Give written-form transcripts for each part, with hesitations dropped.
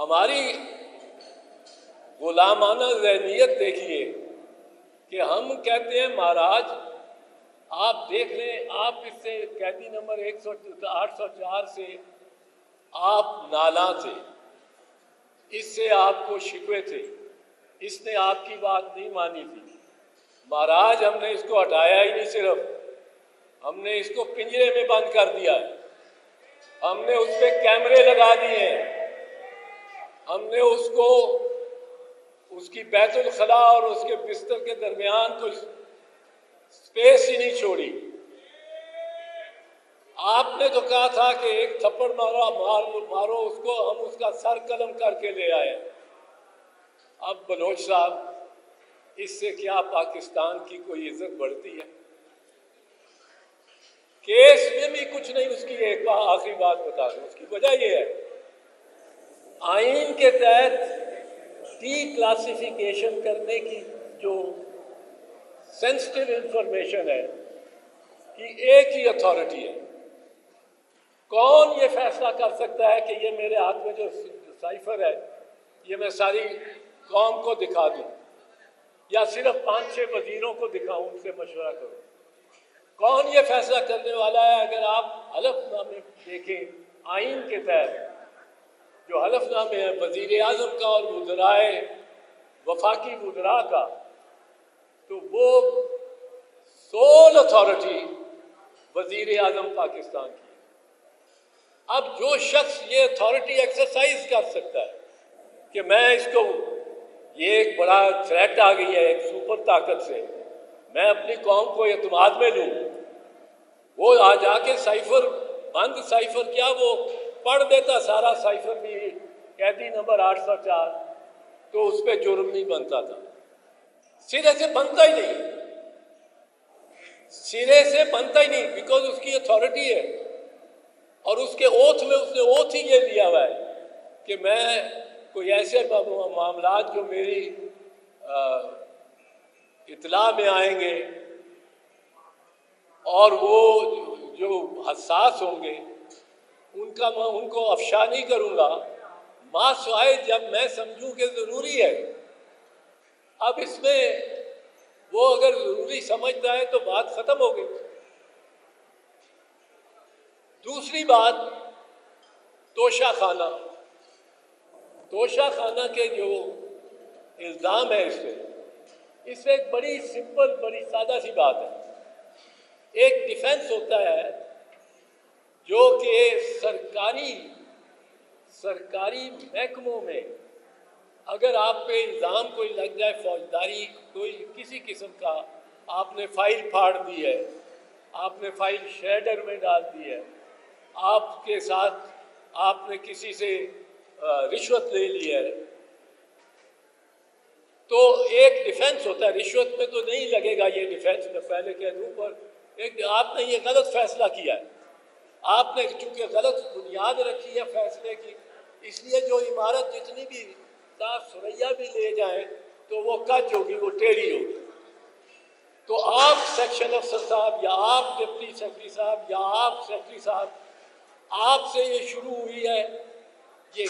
हमारी गुलामाना ज़हनियत देखिए कि हम कहते हैं महाराज आप देख लें, आप इससे कैदी नंबर 804 से आप नाला थे, इससे आपको शिकवे थे, इसने आपकी बात नहीं मानी थी। महाराज हमने इसको हटाया ही नहीं, सिर्फ हमने इसको पिंजरे में बंद कर दिया है, हमने उस पर कैमरे लगा दिए हैं, हमने उसको उसकी बैतुल खला और उसके बिस्तर के दरमियान कोई स्पेस ही नहीं छोड़ी। आपने तो कहा था कि एक थप्पड़ मारो उसको, हम उसका सर कलम करके ले आए। अब बलोच साहब, इससे क्या पाकिस्तान की कोई इज्जत बढ़ती है? केस में भी कुछ नहीं। उसकी एक आखिरी बात बता दूं, उसकी वजह यह है आईन के तहत डी क्लासिफिकेशन करने की जो सेंसिटिव इंफॉर्मेशन है कि एक ही अथॉरिटी है। कौन ये फैसला कर सकता है कि ये मेरे हाथ में जो साइफर है ये मैं सारी कौम को दिखा दूं या सिर्फ 5-6 वजीरों को दिखाऊं, उनसे मशवरा करूं? कौन ये फैसला करने वाला है? अगर आप हलफनामे देखें आइन के तहत, जो हलफनामे है वजीर आजम का और वज़राए वफाकी वज़रा का, तो वो सोल अथॉरिटी वजीर आजम पाकिस्तान की है। अब जो शख्स ये अथॉरिटी एक्सरसाइज कर सकता है कि मैं इसको, ये एक बड़ा थ्रेट आ गई है एक सुपर ताकत से, मैं अपनी कौम को एतमाद में लूँ, वो आ जाके साइफर बंद, साइफर क्या वो पढ़ देता सारा साइफर भी कैदी नंबर 804, तो उस पर जुर्म नहीं बनता था। सिरे से बनता ही नहीं, सिरे से बनता ही नहीं, बिकॉज उसकी अथॉरिटी है और उसके ओथ में उसने ओथ ही ये लिया हुआ है कि मैं कोई ऐसे मामलात जो मेरी इत्ला में आएंगे और वो जो हसास होंगे उनको अफशा नहीं करूँगा, मास्वाए जब मैं समझूं कि ज़रूरी है। अब इसमें वो अगर ज़रूरी समझता है तो बात ख़त्म हो गई। दूसरी बात, तोशा खाना के जो इल्ज़ाम है इसमें एक बड़ी सिंपल, बड़ी सादा सी बात है। एक डिफेंस होता है जो कि सरकारी महकमों में अगर आप पे इल्ज़ाम कोई लग जाए, फौजदारी कोई किसी किस्म का, आपने फाइल फाड़ दी है, आपने फाइल शेडर में डाल दी है, आपके साथ आपने किसी से रिश्वत ले ली है, तो एक डिफेंस होता है। रिश्वत में तो नहीं लगेगा ये डिफेंस, मैं पहले कह दूं, पर एक आपने ये गलत फैसला किया है, आपने चूंकि गलत बुनियाद रखी है फैसले की, इसलिए जो इमारत जितनी भी साफ सुरैया भी ले जाएं तो वो कच होगी, वो टेढ़ी होगी। तो आप सेक्शन अफसर साहब या आप डिप्टी सेक्रेटरी साहब या आप सेक्रेटरी साहब, आपसे ये शुरू हुई है ये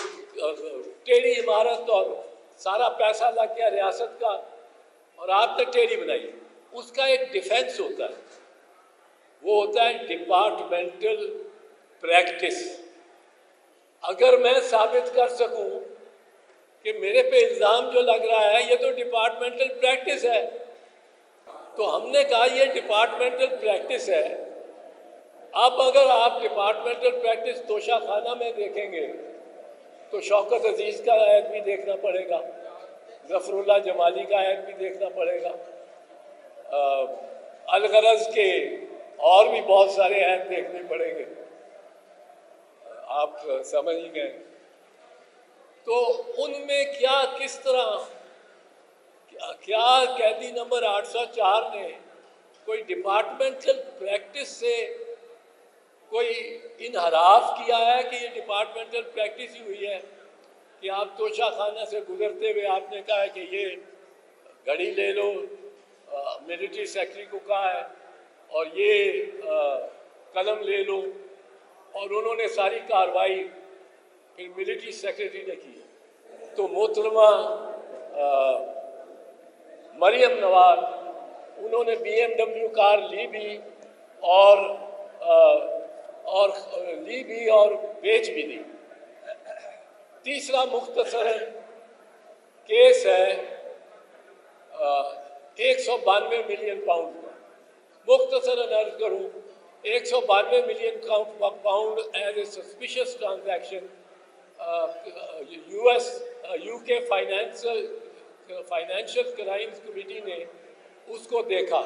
टेढ़ी इमारत और सारा पैसा लग गया रियासत का और आपने टेढ़ी बनाई। उसका एक डिफेंस होता है, वो होता है डिपार्टमेंटल प्रैक्टिस। अगर मैं साबित कर सकूं कि मेरे पे इल्ज़ाम जो लग रहा है ये तो डिपार्टमेंटल प्रैक्टिस है, तो हमने कहा ये डिपार्टमेंटल प्रैक्टिस है। अब अगर आप डिपार्टमेंटल प्रैक्टिस तोशा खाना में देखेंगे तो शौकत अजीज़ का ऐड भी देखना पड़ेगा, ज़फ़रुल्लाह जमाली का ऐड भी देखना पड़ेगा, अलगरज के और भी बहुत सारे ऐड देखने पड़ेंगे, आप समझ ही गए। तो उनमें क्या, किस तरह, क्या कैदी नंबर 804 ने कोई डिपार्टमेंटल प्रैक्टिस से कोई इनहराफ किया है कि ये डिपार्टमेंटल प्रैक्टिस ही हुई है कि आप तोशा खाना से गुजरते हुए आपने कहा है कि ये घड़ी ले लो, मिलिट्री सेक्रेटरी को कहा है, और ये कलम ले लो, और उन्होंने सारी कार्रवाई फिर मिलिट्री सेक्रेटरी ने की है। तो मोहतरमा मरियम नवाज, उन्होंने BMW कार ली भी और बेच भी दी। तीसरा मुख्तसरन केस है 192 मिलियन पाउंड का। मुख्तसरन अर्ज करूँ, 192 million pound as a suspicious transaction UK financial crimes committee ने उसको देखा।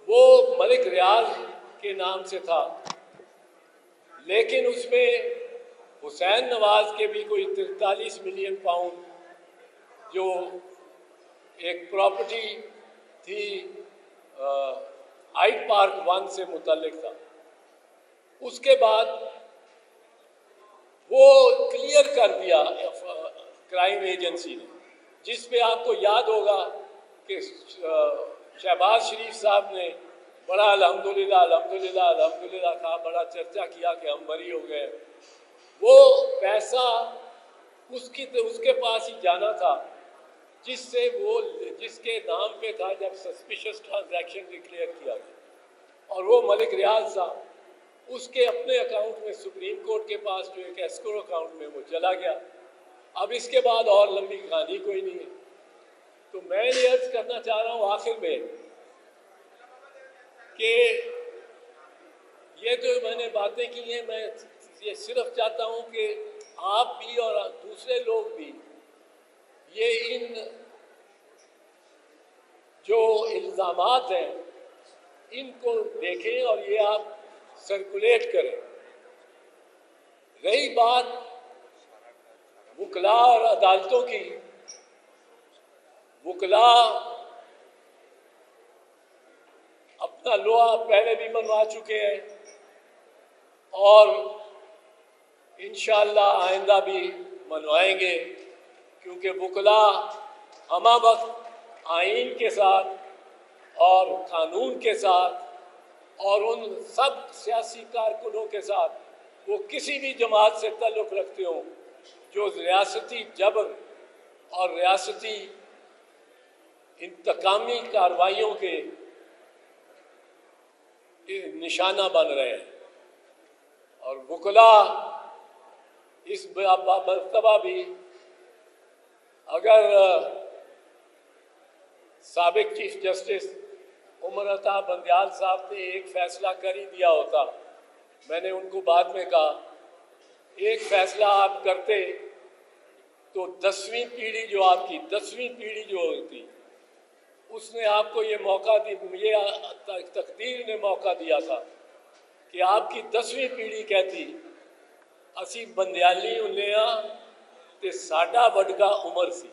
वो मलिक रियाज के नाम से था, लेकिन उसमें हुसैन नवाज के भी कोई 43 मिलियन पाउंड जो एक प्रॉपर्टी थी हाइड पार्क 1 से मुतल्लिक था। उसके बाद वो क्लियर कर दिया क्राइम एजेंसी ने, जिस पे आपको याद होगा कि शहबाज शरीफ साहब ने बड़ा अल्हम्दुलिल्लाह अल्हम्दुलिल्लाह अल्हम्दुलिल्लाह कहा, बड़ा चर्चा किया कि हम बरी हो गए। वो पैसा उसके पास ही जाना था जिसके नाम पे था जब सस्पिशियस ट्रांजैक्शन डिक्लेयर किया गया, और वो मलिक रियाज साहब, उसके अपने अकाउंट में सुप्रीम कोर्ट के पास जो एक एस्क्रो अकाउंट में वो चला गया। अब इसके बाद और लंबी कहानी कोई नहीं है। तो मैं ये अर्ज करना चाह रहा हूँ आखिर में कि ये जो मैंने बातें की हैं, मैं ये सिर्फ चाहता हूँ कि आप भी और दूसरे लोग भी ये इन जो इल्ज़ामात हैं इनको देखें और ये आप सर्कुलेट करें। रही बात वकला और अदालतों की, वकला अपना लोहा पहले भी मनवा चुके हैं और इंशाअल्लाह आइंदा भी मनवाएंगे, क्योंकि वकला हमा वक्त आइन के साथ और कानून के साथ और उन सब सियासी कारकुनों के साथ वो किसी भी जमात से ताल्लुक़ रखते हों जो रियासती जबर और रियासती इंतकामी कार्रवाइयों के निशाना बन रहे हैं। और वकला इस मरतबा भी अगर साबिक चीफ जस्टिस उमर अता बंदयाल साहब ने एक फ़ैसला कर ही दिया होता, मैंने उनको बाद में कहा, एक फ़ैसला आप करते तो 10वीं पीढ़ी जो आपकी 10वीं पीढ़ी जो होती, उसने आपको ये मौका ये तकदीर ने मौका दिया था कि आपकी 10वीं पीढ़ी कहती असी बंदयाली हुन्ने आ ते साडा वडका उमर सी।